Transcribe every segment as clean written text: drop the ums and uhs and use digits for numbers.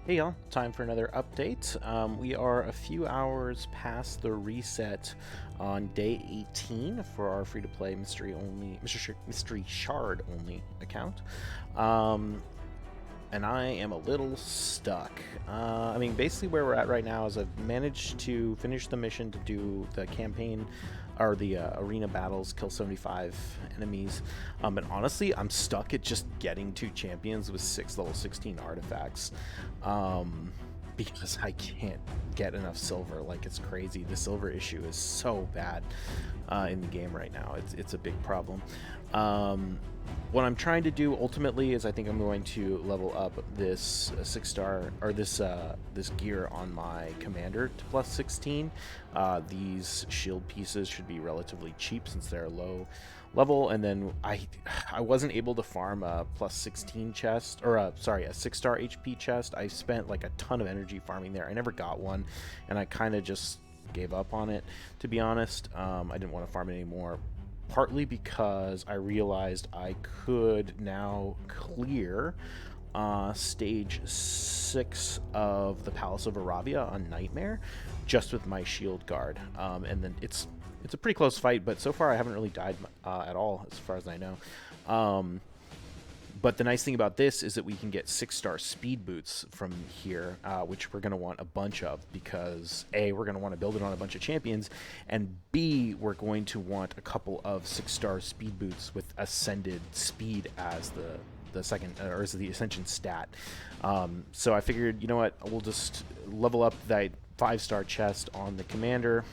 Hey y'all, time for another update. We are a few hours past the reset on day 18 for our free-to-play mystery shard only account. Um, and I am a little stuck. I mean, basically where we're at right now is I've managed to finish the mission to do the campaign or the arena battles, kill 75 enemies. And honestly, I'm stuck at just getting 2 champions with level 16 artifacts. Because I can't get enough silver. Like, it's crazy. The silver issue is so bad in the game right now. It's a big problem. What I'm trying to do ultimately is I think I'm going to level up this 6-star or this gear on my commander to plus 16. These shield pieces should be relatively cheap since they're low level, and then I wasn't able to farm a plus 16 chest, or a 6-star HP chest. I spent like a ton of energy farming there. I never got one, and I kind of just gave up on it, to be honest. I didn't want to farm it anymore, partly because I realized I could now clear stage 6 of the Palace of Aravia on Nightmare just with my shield guard, and then it's a pretty close fight, but so far I haven't really died at all as far as I know. But the nice thing about this is that we can get 6-star speed boots from here, which we're going to want a bunch of because A, we're going to want to build it on a bunch of champions, and B, we're going to want a couple of 6-star speed boots with ascended speed as the second, or as the ascension stat. So I figured, you know what, we'll just level up that 5-star chest on the commander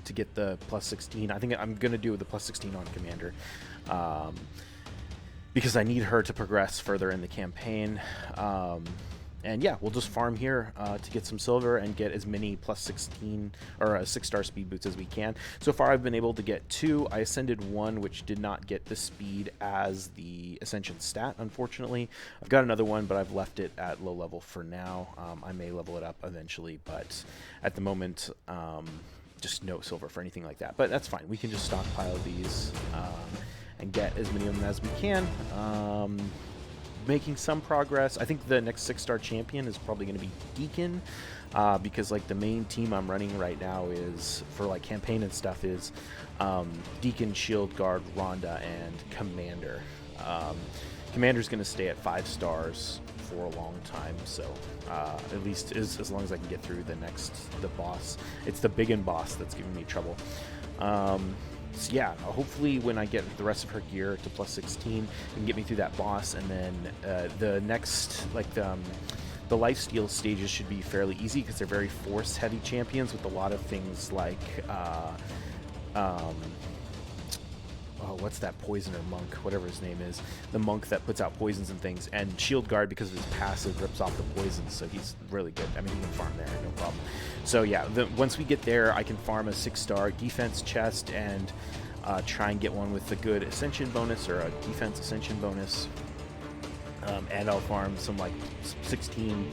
to get the plus 16. I think I'm going to do the plus 16 on commander. Because I need her to progress further in the campaign. And yeah, we'll just farm here to get some silver and get as many plus 16 or 6-star speed boots as we can. So far I've been able to get 2. I ascended 1, which did not get the speed as the ascension stat, unfortunately. I've got another one, but I've left it at low level for now. I may level it up eventually, but at the moment, just no silver for anything like that. But that's fine. We can just stockpile these and get as many of them as we can. Making some progress. I think the next 6-star champion is probably going to be Deacon, because like the main team I'm running right now is for like campaign and stuff is Deacon, Shield Guard, Rhonda, and Commander. Commander's going to stay at 5 stars for a long time, so at least as long as I can get through the boss. It's the big boss that's giving me trouble. So yeah, hopefully when I get the rest of her gear to plus 16, it can get me through that boss, and then the next, like the lifesteal stages should be fairly easy because they're very force-heavy champions with a lot of things like what's that poisoner monk, whatever his name is, the monk that puts out poisons and things, and shield guard because of his passive rips off the poisons, so he's really good. I mean, he can farm there, no problem. So yeah, once we get there, I can farm a 6-star defense chest and try and get one with the good ascension bonus or a defense ascension bonus, and I'll farm some like 16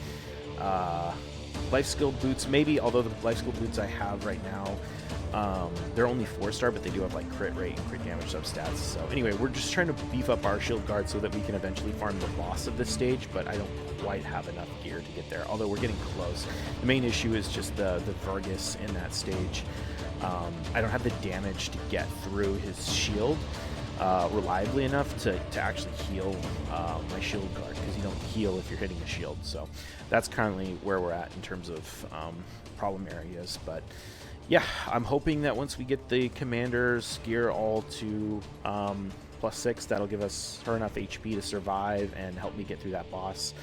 life skill boots maybe, although the life skill boots I have right now, they're only 4-star, but they do have like crit rate and crit damage substats. So anyway, we're just trying to beef up our shield guard so that we can eventually farm the boss of this stage, but I don't quite have enough gear to get there, although we're getting close. The main issue is just the Vergus in that stage. I don't have the damage to get through his shield reliably enough to actually heal my shield guard, because you don't heal if you're hitting a shield. So that's currently where we're at in terms of problem areas. But yeah, I'm hoping that once we get the commander's gear all to plus 6, that'll give her enough HP to survive and help me get through that boss.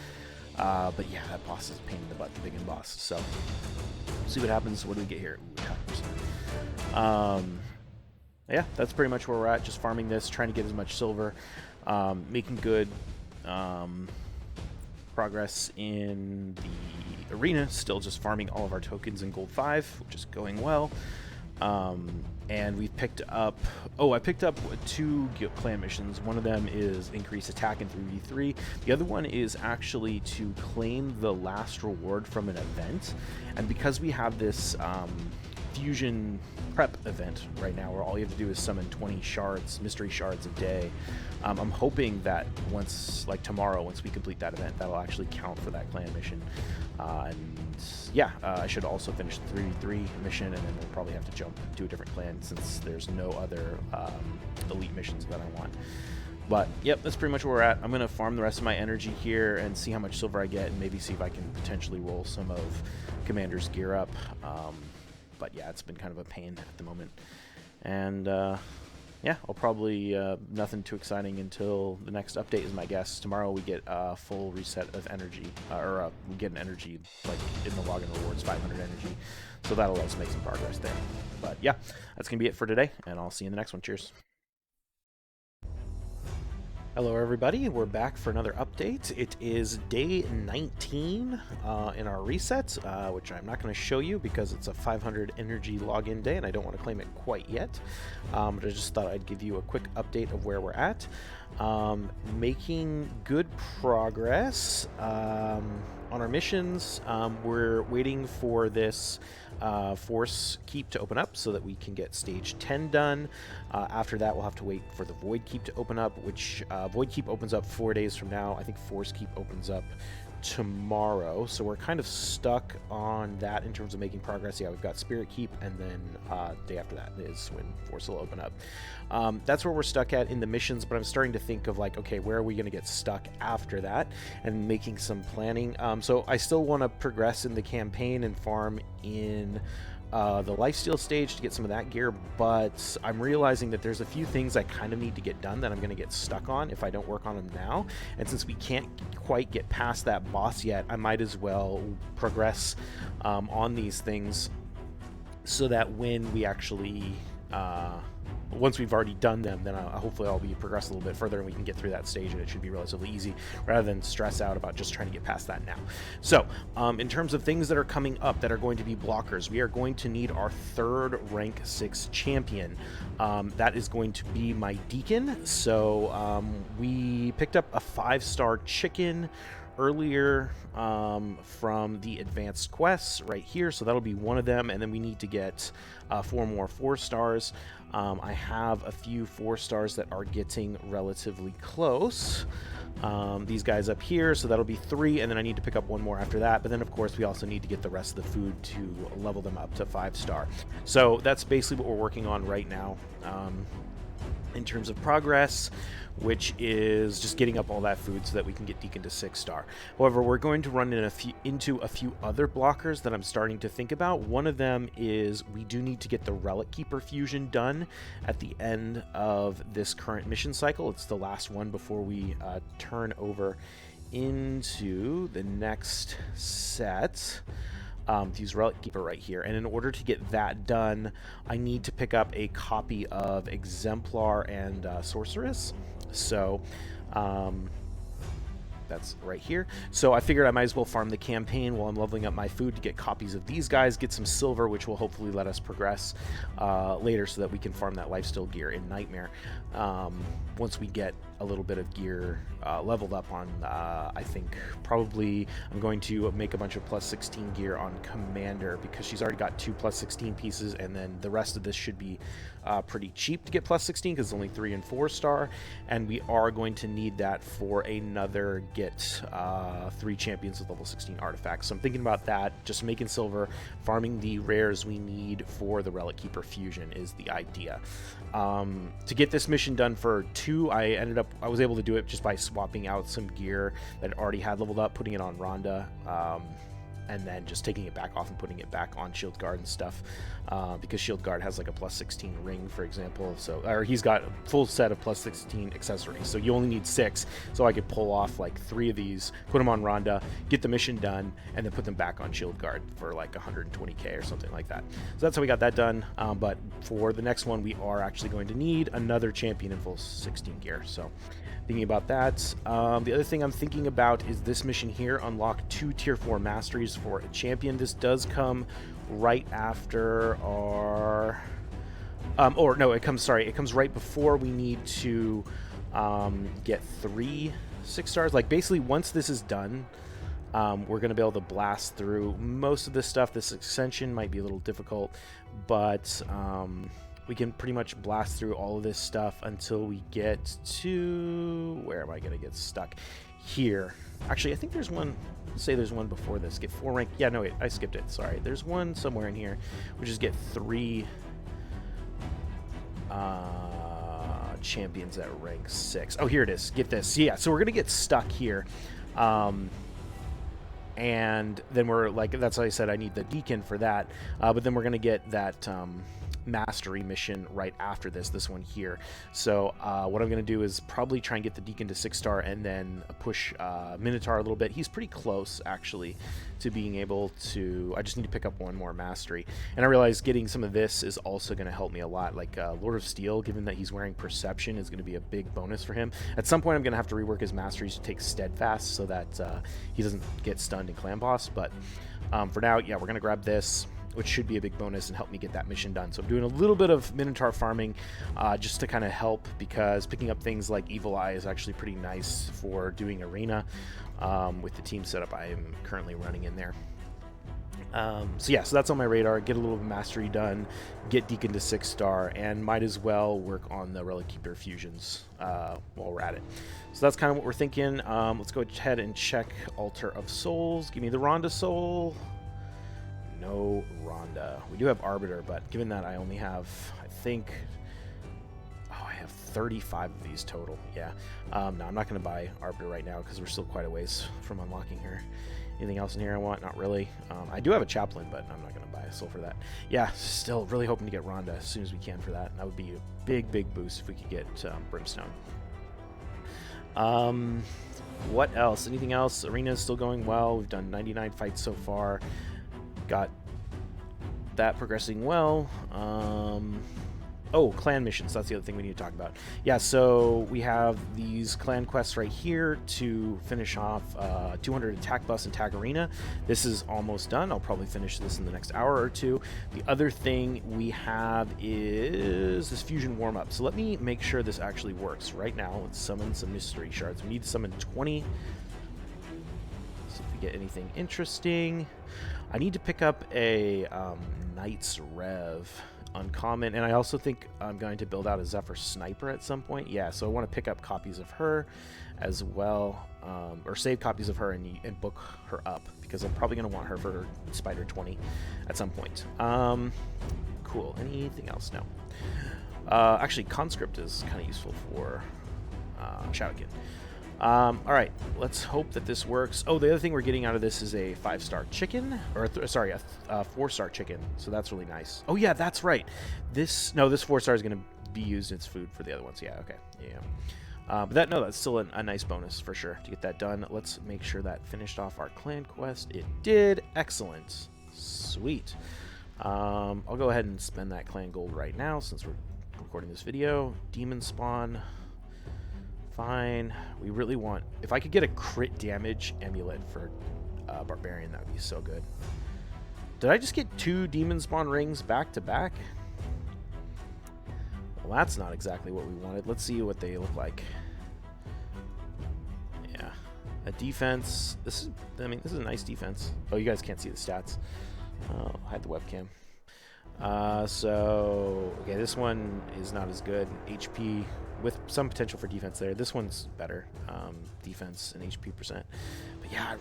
But yeah, that boss is a pain in the butt, the big boss. So we'll see what happens. What do we get here? Yeah, that's pretty much where we're at. Just farming this, trying to get as much silver, making good progress in the arena. Still just farming all of our tokens in gold 5, which is going well. And we've picked up, I picked up 2 clan missions. One of them is increase attack in 3v3. The other one is actually to claim the last reward from an event. And because we have this fusion prep event right now, where all you have to do is summon 20 shards, mystery shards a day. I'm hoping that once, like tomorrow, once we complete that event, that'll actually count for that clan mission. And yeah, I should also finish the 3v3 mission, and then we'll probably have to jump to a different clan since there's no other elite missions that I want. But yep, that's pretty much where we're at. I'm gonna farm the rest of my energy here and see how much silver I get, and maybe see if I can potentially roll some of Commander's gear up. But yeah, it's been kind of a pain at the moment. And yeah, I'll probably nothing too exciting until the next update is my guess. Tomorrow we get a full reset of energy, or we get an energy like in the login rewards, 500 energy. So that'll let us make some progress there. But yeah, that's gonna be it for today, and I'll see you in the next one. Cheers. Hello everybody, we're back for another update. It is day 19 in our reset, which I'm not going to show you because it's a 500 energy login day and I don't want to claim it quite yet. But I just thought I'd give you a quick update of where we're at. Making good progress on our missions. We're waiting for this force keep to open up so that we can get stage 10 done. After that, we'll have to wait for the void keep to open up, which void keep opens up 4 days from now. I think force keep opens up tomorrow, so we're kind of stuck on that in terms of making progress. Yeah, we've got spirit keep, and then day after that is when force will open up. That's where we're stuck at in the missions, but I'm starting to think of like, okay, where are we going to get stuck after that, and making some planning. So I still want to progress in the campaign and farm in the lifesteal stage to get some of that gear, but I'm realizing that there's a few things I kind of need to get done that I'm going to get stuck on if I don't work on them now. And since we can't quite get past that boss yet, I might as well progress on these things so that when we actually once we've already done them, then hopefully I'll be progressed a little bit further and we can get through that stage, and it should be relatively easy rather than stress out about just trying to get past that now. So in terms of things that are coming up that are going to be blockers, we are going to need our third rank 6 champion. That is going to be my Deacon. So we picked up a 5-star chicken earlier from the advanced quests right here, so that'll be one of them, and then we need to get 4 more 4 stars. I have a few 4 stars that are getting relatively close. These guys up here, so that'll be 3, and then I need to pick up 1 more after that. But then of course we also need to get the rest of the food to level them up to 5-star. So that's basically what we're working on right now in terms of progress, which is just getting up all that food so that we can get Deacon to 6-star. However, we're going to run into a few other blockers that I'm starting to think about. One of them is we do need to get the Relic Keeper fusion done at the end of this current mission cycle. It's the last one before we turn over into the next set. Use Relic Keeper right here, and in order to get that done, I need to pick up a copy of Exemplar and Sorceress. So that's right here. So I figured I might as well farm the campaign while I'm leveling up my food to get copies of these guys, get some silver, which will hopefully let us progress later so that we can farm that lifesteal gear in Nightmare. Once we get a little bit of gear leveled up on, I think probably I'm going to make a bunch of plus 16 gear on Commander, because she's already got 2 plus 16 pieces, and then the rest of this should be pretty cheap to get plus 16 because it's only 3 and 4 star, and we are going to need that for another get 3 champions with level 16 artifacts. So I'm thinking about that, just making silver, farming the rares we need for the Relic Keeper fusion is the idea. To get this mission done for 2, I was able to do it just by swapping out some gear that already had leveled up, putting it on Rhonda, and then just taking it back off and putting it back on Shield Guard and stuff, because Shield Guard has like a plus 16 ring, for example, or he's got a full set of plus 16 accessories, so you only need 6, so I could pull off like 3 of these, put them on Rhonda, get the mission done, and then put them back on Shield Guard for like 120k or something like that. So that's how we got that done, but for the next one we are actually going to need another champion in full 16 gear, so thinking about that. The other thing I'm thinking about is this mission here, unlock 2 tier 4 masteries for a champion. This does come right after our it comes right before we need to get 3 6 stars. Like basically once this is done, we're going to be able to blast through most of this stuff. This ascension might be a little difficult, but we can pretty much blast through all of this stuff until we get to... Where am I going to get stuck? Here. Actually, I think there's one... Say there's one before this. Get 4 rank... Yeah, no, wait. I skipped it. Sorry. There's one somewhere in here, which is get 3... champions at rank 6. Oh, here it is. Get this. Yeah, so we're going to get stuck here. And then we're like, that's why I said I need the Deacon for that. But then we're going to get that mastery mission right after this one here. So what I'm going to do is probably try and get the Deacon to 6-star and then push Minotaur a little bit. He's pretty close, actually, to being able to... I just need to pick up one more mastery. And I realize getting some of this is also going to help me a lot. Like Lord of Steel, given that he's wearing Perception, is going to be a big bonus for him. At some point, I'm going to have to rework his masteries to take Steadfast so that he doesn't get stunned in Clan Boss. But for now, yeah, we're going to grab this, which should be a big bonus and help me get that mission done. So I'm doing a little bit of Minotaur farming just to kind of help, because picking up things like Evil Eye is actually pretty nice for doing Arena with the team setup I am currently running in there. So yeah, so that's on my radar. Get a little mastery done, get Deacon to 6-star, and might as well work on the Relic Keeper fusions while we're at it. So that's kind of what we're thinking. Let's go ahead and check Altar of Souls. Give me the Rhonda Soul. No Rhonda. We do have Arbiter, but given that I only have, I think, I have 35 of these total. Yeah. No, I'm not going to buy Arbiter right now because we're still quite a ways from unlocking her. Anything else in here I want? Not really. I do have a Chaplain, but I'm not going to buy a soul for that. Yeah, still really hoping to get Rhonda as soon as we can for that. That would be a big boost if we could get Brimstone. What else? Anything else? Arena is still going well. We've done 99 fights so far. Got that progressing well. Oh, clan missions. That's the other thing we need to talk about. Yeah, so we have these clan quests right here to finish off 200 attack bus and tag arena. This is almost done. I'll probably finish this in the next hour or two. The other thing we have is this fusion warm-up. So let me make sure this actually works. Right now, let's summon some mystery shards. We need to summon 20. See if we get anything interesting. I need to pick up a Knight's Rev uncommon, and I also think I'm going to build out a Zephyr Sniper at some point. Yeah, so I want to pick up copies of her as well, or save copies of her and book her up, because I'm probably going to want her for Spider 20 at some point. Cool. Anything else? No. Actually, Conscript is kind of useful for Shadowkin. All right, let's hope that this works. Oh, the other thing we're getting out of this is a 5-star chicken, or sorry, a 4-star chicken. So that's really nice. Oh yeah, that's right. This 4-star is going to be used as food for the other ones. Yeah, okay, yeah. But that's still a nice bonus for sure to get that done. Let's make sure that finished off our clan quest. It did. Excellent. Sweet. I'll go ahead and spend that clan gold right now since we're recording this video. Demon spawn. Fine. We really want... If I could get a crit damage amulet for Barbarian, that would be so good. Did I just get 2 demon spawn rings back to back? Well, that's not exactly what we wanted. Let's see what they look like. Yeah. A defense. This is a nice defense. Oh, you guys can't see the stats. Oh, hide the webcam. Okay, this one is not as good. HP with some potential for defense there. This one's better, defense and HP percent. But yeah,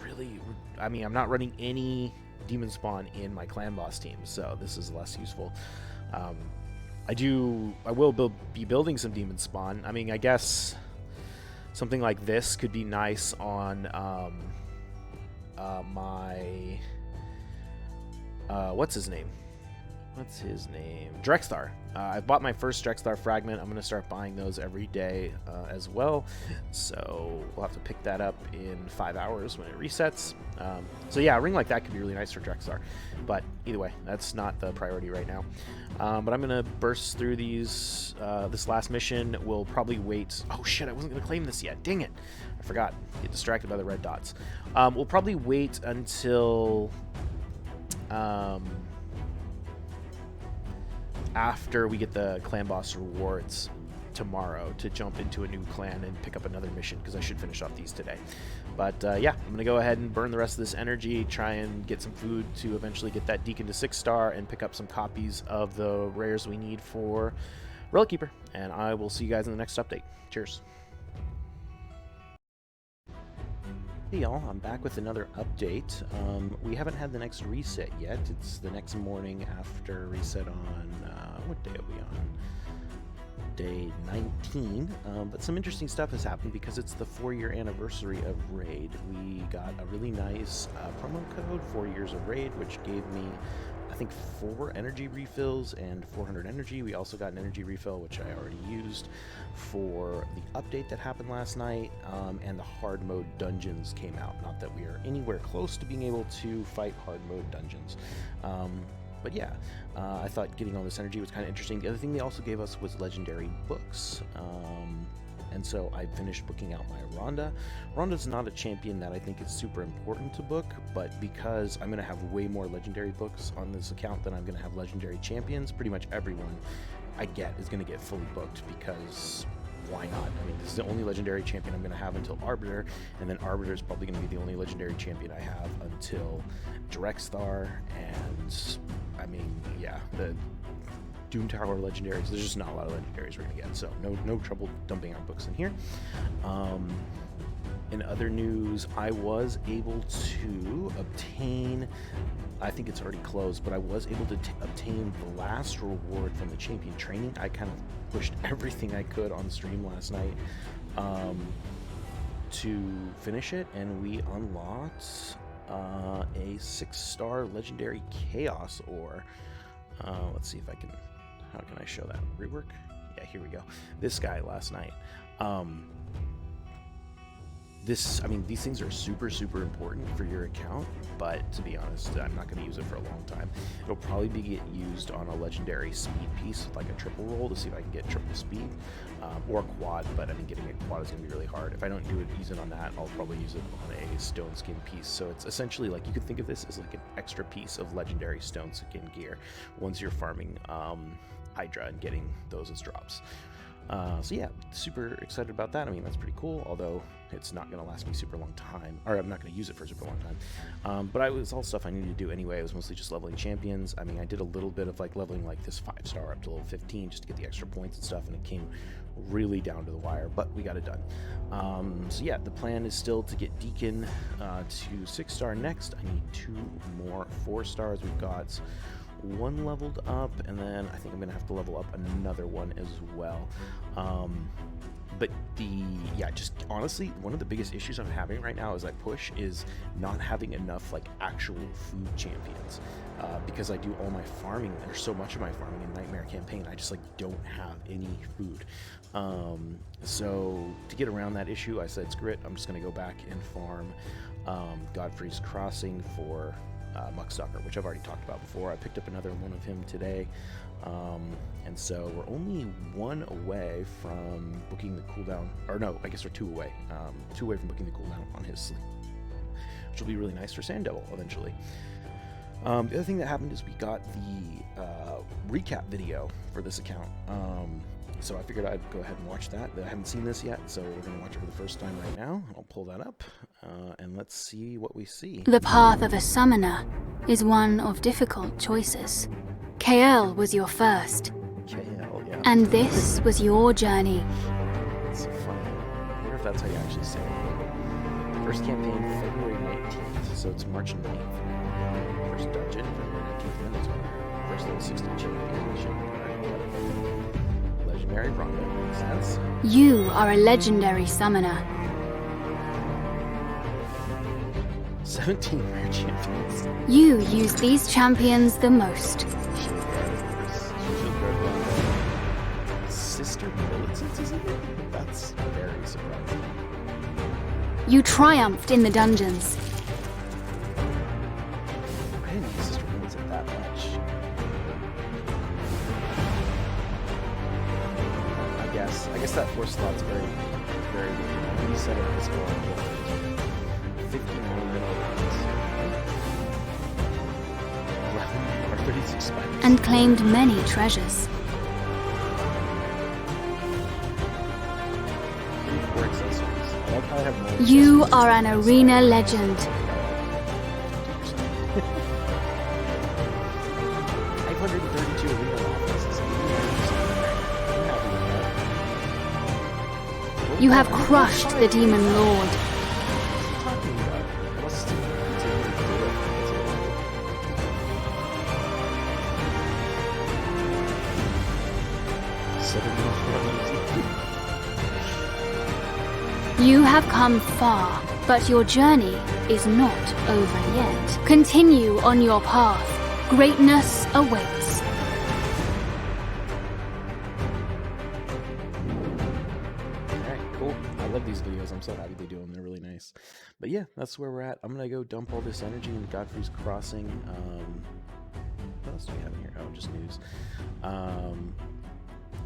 I'm not running any demon spawn in my clan boss team, so this is less useful. I will be building some demon spawn. I mean, I guess something like this could be nice on my what's his name? Drexthar. I've bought my first Drexthar fragment. I'm going to start buying those every day as well. So we'll have to pick that up in 5 hours when it resets. So yeah, a ring like that could be really nice for Drexthar. But either way, that's not the priority right now. But I'm going to burst through these. This last mission will probably wait. Oh shit, I wasn't going to claim this yet. Dang it. I forgot. Get distracted by the red dots. We'll probably wait until... after we get the clan boss rewards tomorrow to jump into a new clan and pick up another mission, because I should finish off these today. But yeah, I'm going to go ahead and burn the rest of this energy, try and get some food to eventually get that Deacon to 6-star, and pick up some copies of the rares we need for Relic Keeper. And I will see you guys in the next update. Cheers. Hey y'all, I'm back with another update. We haven't had the next reset yet. It's the next morning after reset on, what day are we on? Day 19, but some interesting stuff has happened because it's the 4-year anniversary of Raid. We got a really nice promo code, 4 years of Raid, which gave me, I think, 4 energy refills and 400 energy. We also got an energy refill, which I already used for the update that happened last night, and the hard mode dungeons came out. Not that we are anywhere close to being able to fight hard mode dungeons. But yeah, I thought getting all this energy was kind of interesting. The other thing they also gave us was legendary books. And so I finished booking out my Rhonda. Rhonda's not a champion that I think is super important to book, but because I'm going to have way more legendary books on this account than I'm going to have legendary champions, pretty much everyone I get is going to get fully booked because why not? I mean, this is the only legendary champion I'm going to have until Arbiter, and then Arbiter is probably going to be the only legendary champion I have until Directstar, and I mean, yeah, the Doom Tower legendaries, there's just not a lot of legendaries we're going to get, so no trouble dumping our books in here. In other news, I was able to obtain, I think it's already closed, but I was able to obtain the last reward from the champion training. I kind of pushed everything I could on stream last night to finish it, and we unlocked a 6-star legendary chaos ore. Let's see if I can, how can I show that? Rework? Yeah, here we go. This guy last night. I mean, these things are super important for your account, but to be honest, I'm not going to use it for a long time. It'll probably be used on a legendary speed piece, like a triple roll, to see if I can get triple speed, or quad, but I think getting a quad is going to be really hard. If I don't use it on that, I'll probably use it on a stone skin piece. So it's essentially like, you could think of this as like an extra piece of legendary stone skin gear once you're farming Hydra and getting those as drops. So yeah, super excited about that. I mean, that's pretty cool, although it's not going to last me super long time, or I'm not going to use it for a super long time. But it was all stuff I needed to do anyway. It was mostly just leveling champions. I mean, I did a little bit of like leveling like this 5-star up to level 15 just to get the extra points and stuff, and it came really down to the wire, but we got it done. So yeah, the plan is still to get Deacon to 6-star next. I need 2 more 4-stars. We've got 1 leveled up, and then I think I'm gonna have to level up another one as well. But just honestly, one of the biggest issues I'm having right now as I push is not having enough like actual food champions, because I do all my farming. There's so much of my farming in Nightmare Campaign, I just like don't have any food. So to get around that issue, I said screw it, I'm just gonna go back and farm Godfrey's Crossing for Muckstalker, which I've already talked about before. I picked up another one of him today, and so we're only 1 away from booking the cooldown, or no, I guess we're 2 away, 2 away from booking the cooldown on his sleep, which will be really nice for Sand Devil eventually. The other thing that happened is we got the recap video for this account, so I figured I'd go ahead and watch that. I haven't seen this yet, so we're going to watch it for the first time right now. I'll pull that up, and let's see what we see. The path of a summoner is one of difficult choices. KL was your first. KL, yeah. And this was your journey. It's so funny. I wonder if that's how you actually say it. First campaign, February 19th, so it's March 9th. First dungeon, February 19th, that's one. First level 60 championship. Legendary Rhonda, makes sense. You are a legendary summoner. 17 rare champions. You use these champions the most. Sister Militants, isn't it? That's very surprising. You triumphed in the dungeons. I didn't use Sister Militant that much. I guess that 4 slot's very good. When you set up this one, 59 minutes. 11 or 36 spiders. And claimed many treasures. 4 accessories. I like how I have more. You are an arena legend. 532 arena losses. You have crushed the Demon Lord. You have come far, but your journey is not over yet. Continue on your path. Greatness awaits. Alright, cool. I love these videos. I'm so happy they do them. They're really nice. But yeah, that's where we're at. I'm going to go dump all this energy in Godfrey's Crossing. What else do we have in here? Oh, just news.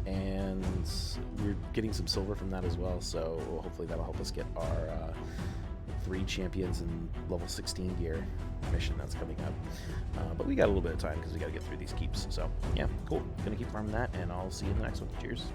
And we're getting some silver from that as well, so hopefully that'll help us get our 3 champions in level 16 gear mission that's coming up. But we got a little bit of time because we got to get through these keeps. So yeah, cool. Gonna keep farming that, and I'll see you in the next one. Cheers.